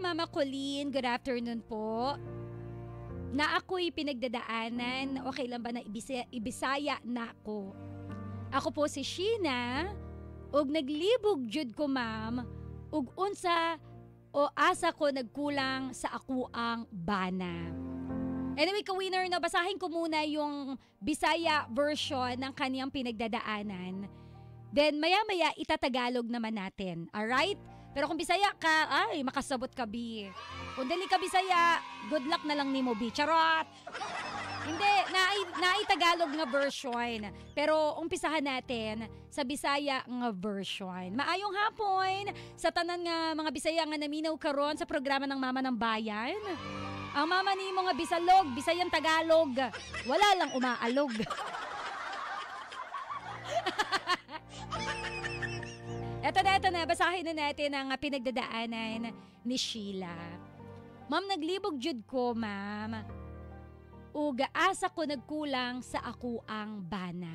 Mama Colleen. Good afternoon po. Na ako'y pinagdadaanan, okay lang ba na ibisaya na ako? Ako po si Sheena, ug naglibog jud ko ma'am, ug unsa o asa ko nagkulang sa ako ang bana. Anyway, ka-winner, no, basahin ko muna yung Bisaya version ng kaniyang pinagdadaanan. Then maya-maya itatagalog naman natin. Alright? Pero kung Bisaya ka, ay, makasabot ka, Bi. Kung dali ka Bisaya, good luck na lang ni mo, Bi. Charot! Hindi, naitagalog nga version. Pero umpisahan natin sa Bisaya nga version. Maayong hapon sa tanan nga mga Bisaya nga naminaw karon sa programa ng Mama ng Bayan. Ang mama ni mga Bisalog, Bisayang Tagalog, wala lang umaalog. Eto na, basahin na natin ang pinagdadaanan ni Sheila. Ma'am, naglibog jud ko, ma'am. Uga asa ko nagkulang sa ako ang bana.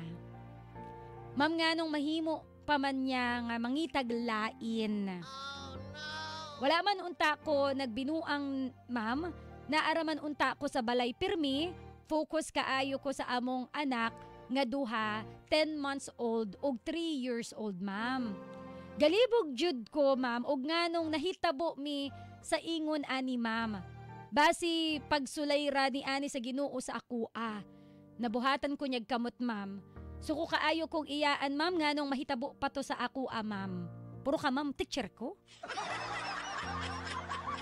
Ma'am, nga nung mahimo pa man niya nga mangitag lain. Oh, no. Wala man unta ko nagbinuang, ma'am, naaraman unta ko sa balay pirmi, focus kaayo ko sa among anak nga duha, 10 months old ug 3 years old, ma'am. Galibog jud ko, ma'am, ug nganong nahitabo mi sa ingon ani, ma'am. Basi pagsulay ra ni ani sa Ginoo sa ako nabuhatan ko nyag kamot, ma'am. Suko kaayo kong iyaan, ma'am, nganong mahitabo pa to sa ako ma'am. Puro ka, ma'am, teacher ko.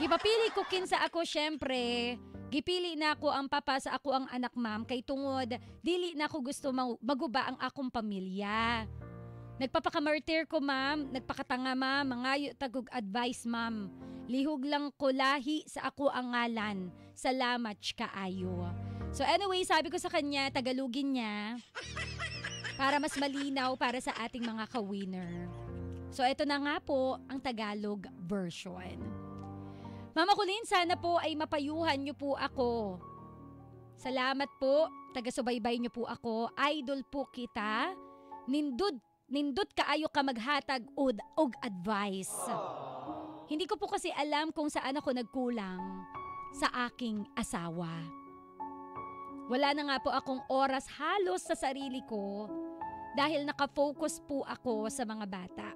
Gipapili ko kinsa ako, syempre. Gipili na ako ang papa sa ako ang anak, ma'am, kay tungod dili na ako gusto maguba ang akong pamilya. Nagpapakamartir ko, ma'am. Nagpakatanga, ma'am. Mangayo tagog advice, ma'am. Lihog lang ko lahi sa ako ang ngalan. Salamat kaayo. So anyway, sabi ko sa kanya, Tagalogin niya para mas malinaw para sa ating mga ka-winner. So ito na nga po ang Tagalog version. Mama Colleen, sana po ay mapayuhan niyo po ako. Salamat po. Taga-subaybay niyo po ako. Idol po kita. Nindot kaayo ka maghatag og advice. Hindi ko po kasi alam kung saan ako nagkulang sa aking asawa. Wala na nga po akong oras halos sa sarili ko dahil nakafocus po ako sa mga bata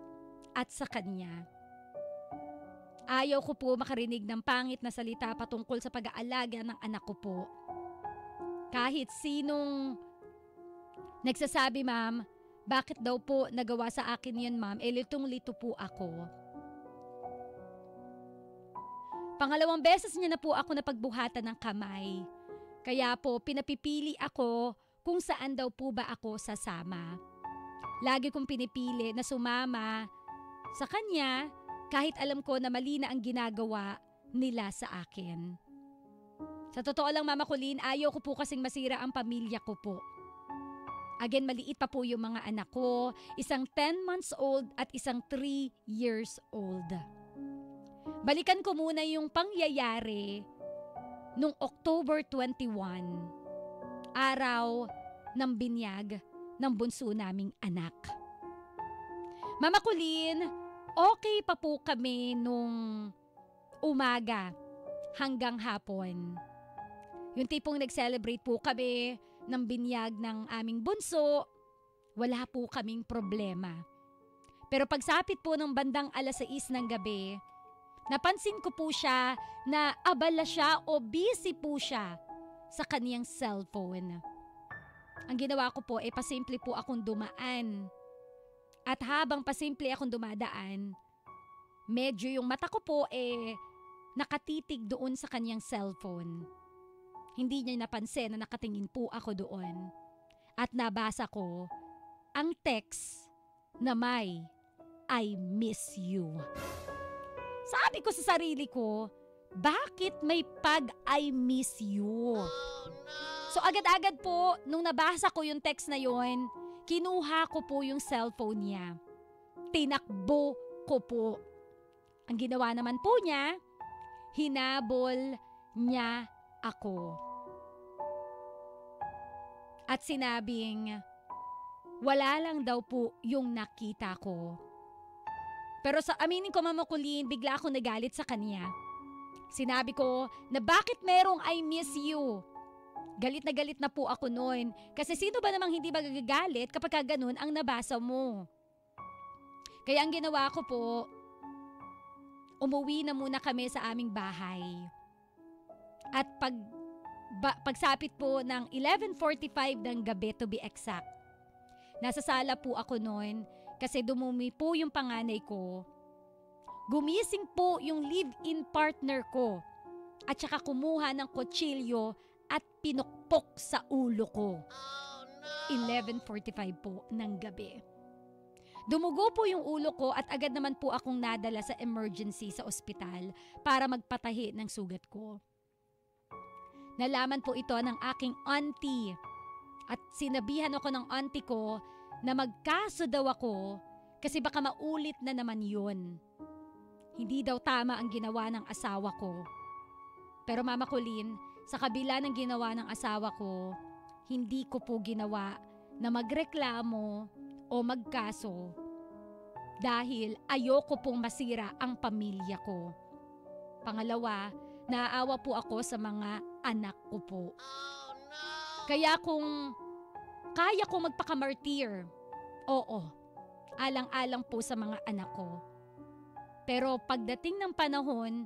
at sa kanya. Ayaw ko po makarinig ng pangit na salita patungkol sa pag-aalaga ng anak ko po. Kahit sinong nagsasabi, ma'am, bakit daw po nagawa sa akin yun, ma'am? Litong-lito po ako. Pangalawang beses niya na po ako napagbuhatan ng kamay. Kaya po pinapipili ako kung saan daw po ba ako sasama. Lagi kong pinipili na sumama sa kanya kahit alam ko na mali na ang ginagawa nila sa akin. Sa totoo lang, Mama Colleen, ayaw ko po kasing masira ang pamilya ko po. Again, maliit pa po yung mga anak ko, isang 10 months old at isang 3 years old. Balikan ko muna yung pangyayari nung October 21, araw ng binyag ng bunso naming anak. Mama Colleen, okay pa po kami nung umaga hanggang hapon. Yung tipong nag-celebrate po kami ng binyag ng aming bunso, wala po kaming problema. Pero pagsapit po ng bandang 6:00 ng gabi, napansin ko po siya na abala siya o busy po siya sa kaniyang cellphone. Ang ginawa ko po ay pasimple po akong dumaan. At habang pasimple akong dumadaan, medyo yung mata ko po nakatitig doon sa kaniyang cellphone. Hindi niya napansin na nakatingin po ako doon. At nabasa ko ang text na may I miss you. Sabi ko sa sarili ko, bakit may pag-I miss you? Oh, no. So agad-agad po, nung nabasa ko yung text na yon, kinuha ko po yung cellphone niya. Tinakbo ko po. Ang ginawa naman po niya, hinabol niya ako. At sinabing, wala lang daw po yung nakita ko. Pero sa aminin ko, Mama Colleen, bigla ako nagalit sa kanya. Sinabi ko na bakit merong I miss you. Galit na po ako noon. Kasi sino ba namang hindi magagalit kapag ganun ang nabasa mo? Kaya ang ginawa ko po, umuwi na muna kami sa aming bahay. At pagsapit po ng 11:45 ng gabi to be exact, nasa sala po ako noon kasi dumumi po yung panganay ko. Gumising po yung live-in partner ko at saka kumuha ng kutsilyo at pinukpok sa ulo ko. 11:45 po ng gabi. Dumugo po yung ulo ko at agad naman po akong nadala sa emergency sa ospital para magpatahi ng sugat ko. Nalaman po ito ng aking auntie at sinabihan ako ng auntie ko na magkaso daw ako kasi baka maulit na naman yun. Hindi daw tama ang ginawa ng asawa ko. Pero Mama Colleen, sa kabila ng ginawa ng asawa ko, hindi ko po ginawa na magreklamo o magkaso dahil ayoko pong masira ang pamilya ko. Pangalawa, naaawa po ako sa mga anak ko po. Kaya kung kaya ko magpakamartir, oo, alang-alang po sa mga anak ko. Pero pagdating ng panahon,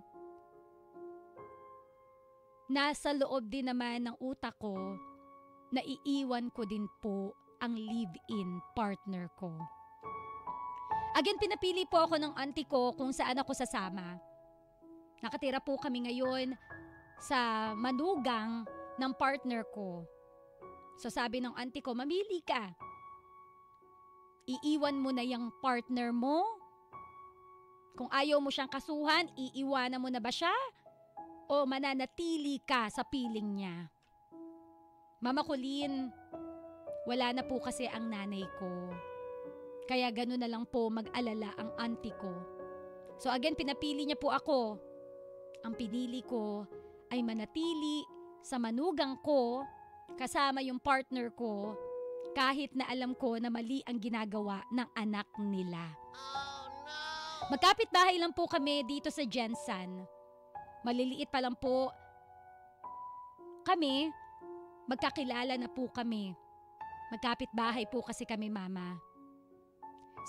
nasa loob din naman ng utak ko na iiwan ko din po ang live-in partner ko. Again, pinapili po ako ng auntie ko kung saan ako sasama. Nakatira po kami ngayon sa manugang ng partner ko. So sabi ng auntie ko, mamili ka. Iiwan mo na yung partner mo? Kung ayaw mo siyang kasuhan, iiwanan mo na ba siya? O mananatili ka sa piling niya? Mama Colleen, wala na po kasi ang nanay ko. Kaya gano'n na lang po mag-alala ang auntie ko. So again, pinapili niya po ako. Ang pinili ko ay manatili sa manugang ko kasama yung partner ko kahit na alam ko na mali ang ginagawa ng anak nila. Magkapit bahay lang po kami dito sa Jensen. Maliliit pa lang po kami, magkakilala na po kami. Magkapit bahay po kasi kami, Mama.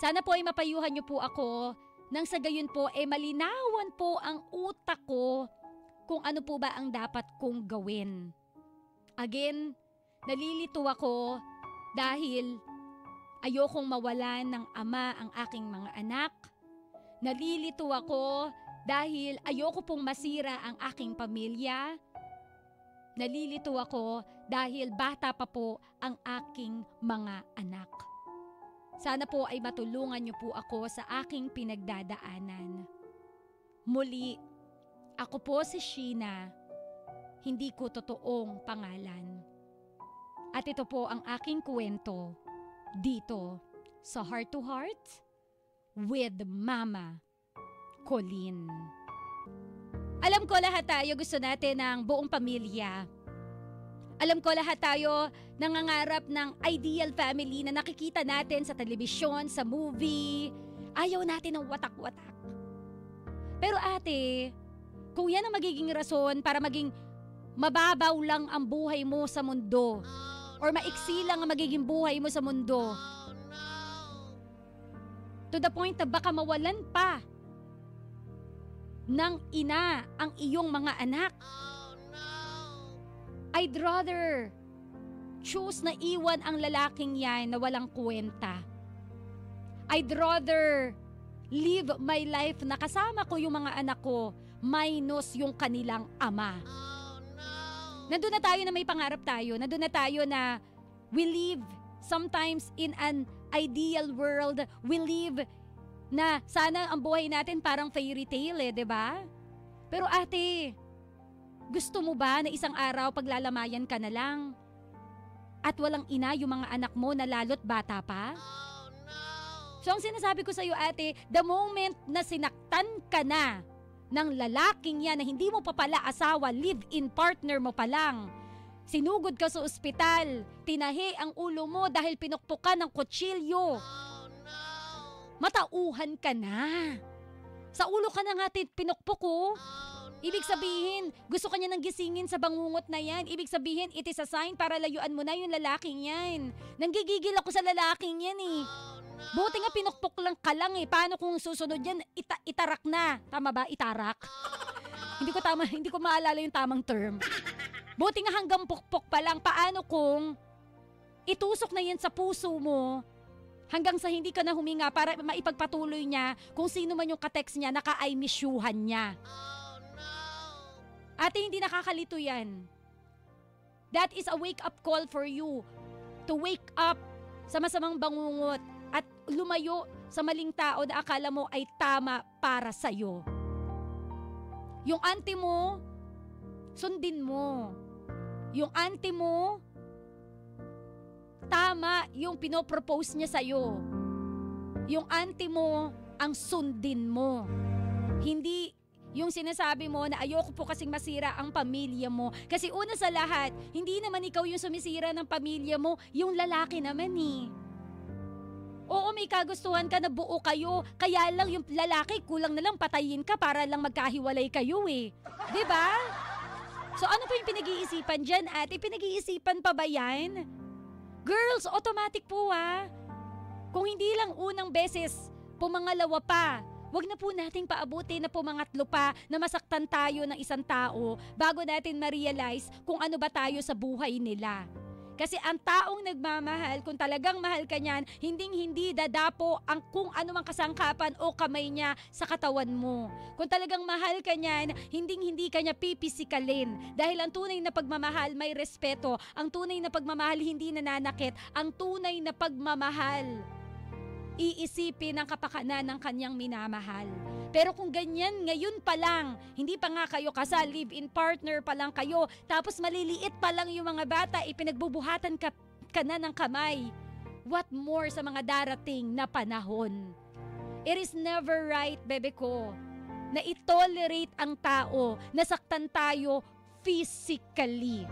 Sana po ay mapayuhan niyo po ako nang sa gayon po ay malinawan po ang utak ko kung ano po ba ang dapat kong gawin. Again, nalilito ako dahil ayokong mawalan ng ama ang aking mga anak. Nalilito ako dahil ayoko pong masira ang aking pamilya. Nalilito ako dahil bata pa po ang aking mga anak. Sana po ay matulungan niyo po ako sa aking pinagdadaanan. Muli, ako po si Sheena, hindi ko totoong pangalan. At ito po ang aking kwento dito sa Heart to Heart with Mama Colleen. Alam ko lahat tayo gusto natin ng buong pamilya. Alam ko lahat tayo nangangarap ng ideal family na nakikita natin sa telebisyon, sa movie. Ayaw natin ng watak-watak. Pero ate, kung yan ang magiging rason para maging mababaw lang ang buhay mo sa mundo or maiksi lang ang magiging buhay mo sa mundo, to the point na baka mawalan pa ng ina ang iyong mga anak. I'd rather choose na iwan ang lalaking yan na walang kwenta. I'd rather live my life na kasama ko yung mga anak ko minus yung kanilang ama. Nandun na tayo na may pangarap tayo. Nandun na tayo na we live sometimes in an ideal world. We live na sana ang buhay natin parang fairy tale, 'di ba? Pero ate, gusto mo ba na isang araw paglalamayan ka na lang at walang ina yung mga anak mo na lalo't bata pa? So ang sinasabi ko sa iyo ate, the moment na sinaktan ka na ng lalaking yan na hindi mo pa pala asawa, live-in partner mo pa lang, sinugod ka sa ospital, tinahi ang ulo mo dahil pinukpukan ng kutsilyo, matauhan ka na. Sa ulo ka na nga pinukpok ko. Ibig sabihin, gusto ka niya nang gisingin sa bangungot na yan. Ibig sabihin, it is a sign para layuan mo na yung lalaking yan. Nanggigigil ako sa lalaking yan eh. Buti nga pinukpok lang ka lang eh. Paano kung susunod yan, itarak na. Tama ba? Itarak? Hindi ko maalala yung tamang term. Buti nga hanggang pukpok pa lang. Paano kung itusok na yan sa puso mo hanggang sa hindi ka na huminga para maipagpatuloy niya kung sino man yung katext niya, naka-I miss you-han niya. Ate, hindi nakakalito yan. That is a wake-up call for you to wake up sa masamang bangungot at lumayo sa maling tao na akala mo ay tama para sa'yo. Yung auntie mo, sundin mo. Yung auntie mo, tama yung pinopropose niya sa'yo. Yung auntie mo, ang sundin mo. Hindi yung sinasabi mo na ayoko po kasing masira ang pamilya mo. Kasi una sa lahat, hindi naman ikaw yung sumisira ng pamilya mo, yung lalaki naman eh. Oo, may kagustuhan ka na buo kayo, kaya lang yung lalaki kulang na lang patayin ka para lang magkahiwalay kayo eh. 'Di ba? So ano pa yung pinag-iisipan dyan, ate? Pinag-iisipan pa ba yan? Girls, automatic po ah. Kung hindi lang unang beses, pumangalawa pa. Wag na po nating paabuti na pumangatlo pa na masaktan tayo ng isang tao bago natin ma-realize kung ano ba tayo sa buhay nila. Kasi ang taong nagmamahal, kung talagang mahal ka niyan, hindi dadapo ang kung ano mang kasangkapan o kamay niya sa katawan mo. Kung talagang mahal ka niyan, hindi ka niya pipisikalin. Dahil ang tunay na pagmamahal may respeto. Ang tunay na pagmamahal hindi nananakit. Ang tunay na pagmamahal iisipin ang kapakanan ng kanyang minamahal. Pero kung ganyan, ngayon pa lang, hindi pa nga kayo kasal, live-in partner pa lang kayo, tapos maliliit pa lang yung mga bata, ipinagbubuhatan ka na ng kamay. What more sa mga darating na panahon? It is never right, bebe ko, na itolerate ang tao, nasaktan tayo physically.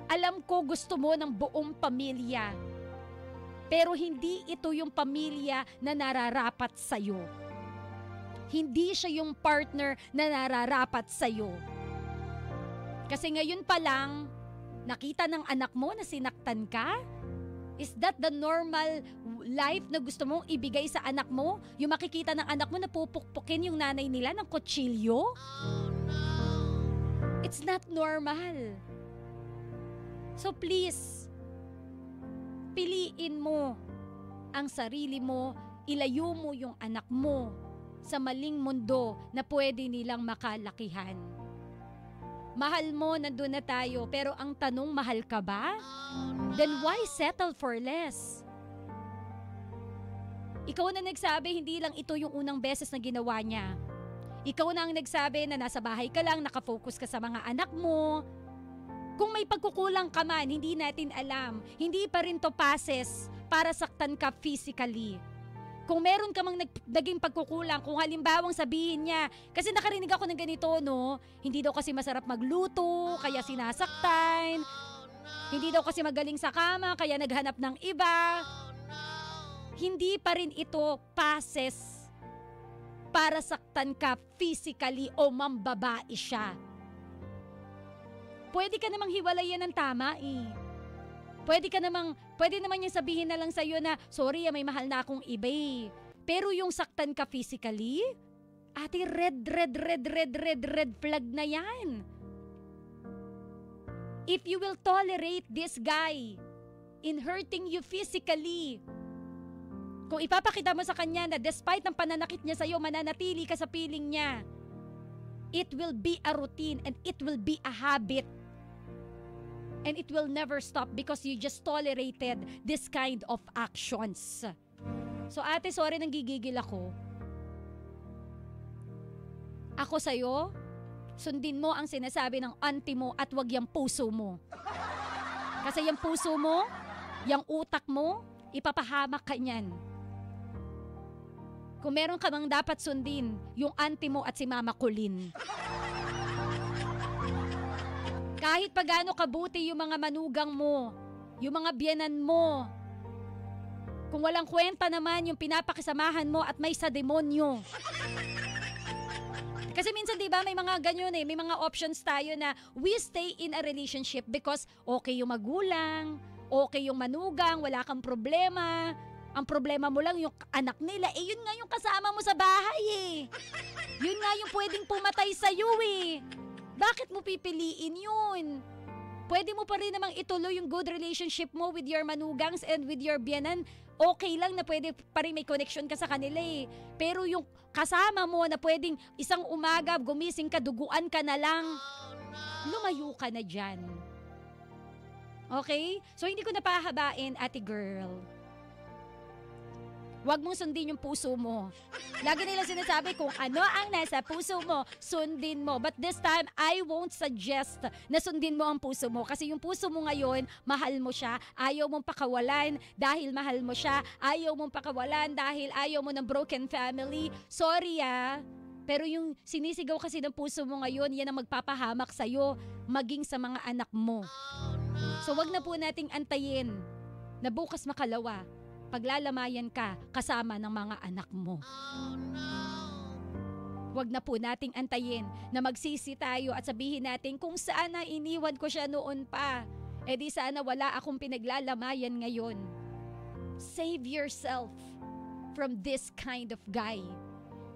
Alam ko gusto mo ng buong pamilya, pero hindi ito yung pamilya na nararapat sa'yo. Hindi siya yung partner na nararapat sa'yo. Kasi ngayon pa lang, nakita ng anak mo na sinaktan ka? Is that the normal life na gusto mong ibigay sa anak mo? Yung makikita ng anak mo na pupukpukin yung nanay nila ng kutsilyo? Oh, no. It's not normal. So please, piliin mo ang sarili mo, ilayo mo yung anak mo sa maling mundo na pwede nilang makalakihan. Mahal mo, nandun na tayo, pero ang tanong, mahal ka ba? Then why settle for less? Ikaw na nagsabi, hindi lang ito yung unang beses na ginawa niya. Ikaw na ang nagsabi na nasa bahay ka lang, nakafocus ka sa mga anak mo. Kung may pagkukulang ka man, hindi natin alam. Hindi pa rin to passes para saktan ka physically. Kung meron ka mang naging pagkukulang, kung halimbawang sabihin niya, kasi nakarinig ako ng ganito, no? Hindi daw kasi masarap magluto, kaya sinasaktan. Hindi daw kasi magaling sa kama, kaya naghanap ng iba. Hindi pa rin ito passes para saktan ka physically o mambabae siya. Pwede ka namang hiwalayan ng tama eh. Pwede naman niya sabihin na lang sa'yo na, sorry, may mahal na akong iba eh. Pero yung saktan ka physically, ate, red flag na yan. If you will tolerate this guy in hurting you physically, kung ipapakita mo sa kanya na despite ng pananakit niya sa'yo, mananatili ka sa piling niya, it will be a routine and it will be a habit. And it will never stop because you just tolerated this kind of actions. So ate, sorry, nanggigigil ako. Ako sa'yo, sundin mo ang sinasabi ng auntie mo at wag yung puso mo. Kasi yung puso mo, yung utak mo, ipapahamak ka niyan. Kung meron ka mang dapat sundin, yung auntie mo at si Mama Colleen. Kahit pa gaano kabuti yung mga manugang mo, yung mga biyenan mo, Kung walang kwenta naman yung pinapakisamahan mo at may sa demonyo. Kasi minsan 'di ba may mga ganyan may mga options tayo na we stay in a relationship because okay yung magulang, okay yung manugang, wala kang problema. Ang problema mo lang yung anak nila, yun nga yung kasama mo sa bahay Yun nga yung pwedeng pumatay sa'yo Bakit mo pipiliin yun? Pwede mo pa rin namang ituloy yung good relationship mo with your manugangs and with your biyanan. Okay lang na pwede pa rin may connection ka sa kanila Pero yung kasama mo na pwedeng isang umaga gumising ka, duguan ka na lang, lumayo ka na dyan. Okay? So hindi ko napahabain, ate girl. Huwag mong sundin yung puso mo. Lagi nila sinasabi kung ano ang nasa puso mo, sundin mo. But this time, I won't suggest na sundin mo ang puso mo. Kasi yung puso mo ngayon, mahal mo siya. Ayaw mong pakawalan dahil mahal mo siya. Ayaw mong pakawalan dahil ayaw mo ng broken family. Sorry pero yung sinisigaw kasi ng puso mo ngayon, yan ang magpapahamak sa'yo, maging sa mga anak mo. So wag na po nating antayin na bukas makalawa paglalamayan ka kasama ng mga anak mo. Wag na po nating antayin na magsisi tayo at sabihin natin kung saan na iniwan ko siya noon pa. Di sana wala akong pinaglalamayan ngayon. Save yourself from this kind of guy.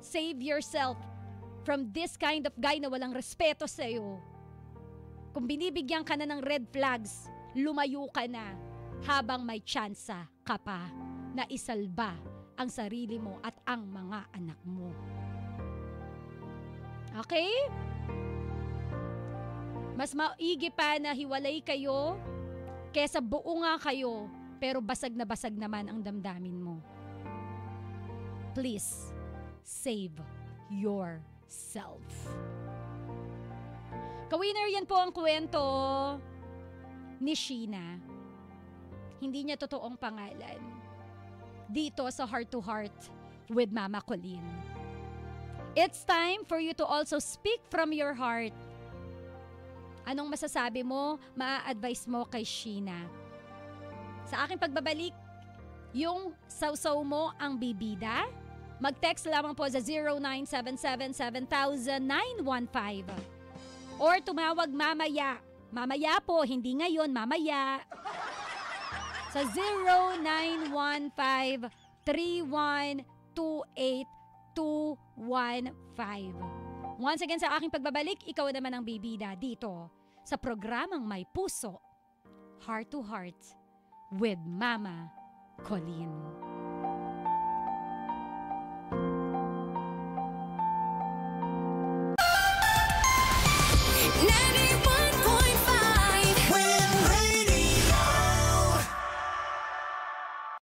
Save yourself from this kind of guy na walang respeto sa'yo. Kung binibigyan ka na ng red flags, lumayo ka na habang may tsansa ka pa na isalba ang sarili mo at ang mga anak mo. Okay? Mas maigi pa na hiwalay kayo kesa buo nga kayo pero basag na basag naman ang damdamin mo. Please, save yourself. Kawinner, yan po ang kwento ni Sheena. Hindi niya totoong pangalan. Dito sa Heart to Heart with Mama Colleen. It's time for you to also speak from your heart. Anong masasabi mo, maa-advise mo kay Sheena? Sa aking pagbabalik, yung sausaw mo ang bibida, mag-text lamang po sa 0977-7000-915. Or tumawag mamaya. Mamaya po, hindi ngayon, mamaya. Sa 0915-3128-215. Once again, sa aking pagbabalik, ikaw naman ang bibida dito sa programang May Puso, Heart to Heart with Mama Colleen.